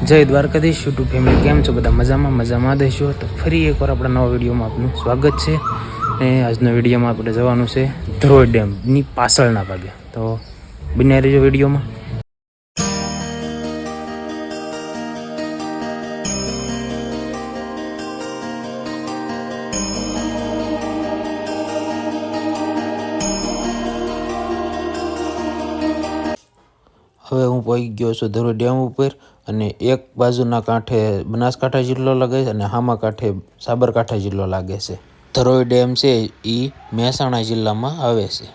જય Dwarkadhish YouTube family, કેમ છો બધા? મજામાં દેશો. તો ફરી એકવાર આપણા નવા વિડીયોમાં આપનું સ્વાગત છે. અને આજના વિડીયોમાં આપણે જવાનું છે ધરોઈ ડેમની પાછળના ભાગે. તો બન્યા રહેજો વિડીયોમાં. હવે હું પહોંચી ગયો છું ધરોઈ ડેમ ઉપર, અને એક બાજુના કાંઠે બનાસકાંઠા જિલ્લો લાગે છે અને સામા કાંઠે સાબરકાંઠા જિલ્લો લાગે છે. ધરોઈ ડેમ છે એ મહેસાણા જિલ્લામાં આવે છે.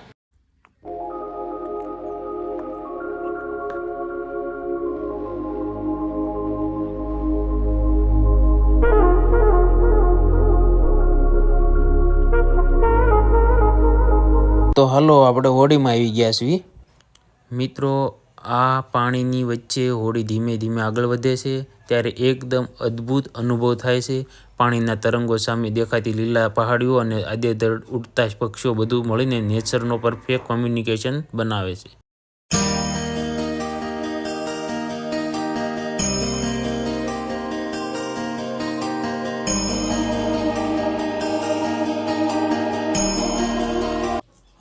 તો હાલો, આપણે હોડીમાં આવી ગયા છીએ મિત્રો. આ પાણીની વચ્ચે હોડી ધીમે ધીમે આગળ વધે છે ત્યારે એકદમ અદ્ભુત અનુભવ થાય છે. પાણીના તરંગો સામે દેખાતી લીલા પહાડીઓ અને આડેધડ ઉડતા પક્ષીઓ બધું મળીને નેચરનો પરફેક્ટ કોમ્યુનિકેશન બનાવે છે.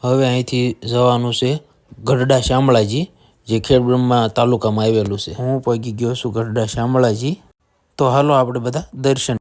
હવે અહીંથી જવાનું છે ગઢડા શામળાજી, જે ખેડબ્રહ્મા તાલુકામાં આવેલું છે. હું પહોંચી ગયો છું ગઢડા શામળાજી. તો હાલો આપણે બધા દર્શન.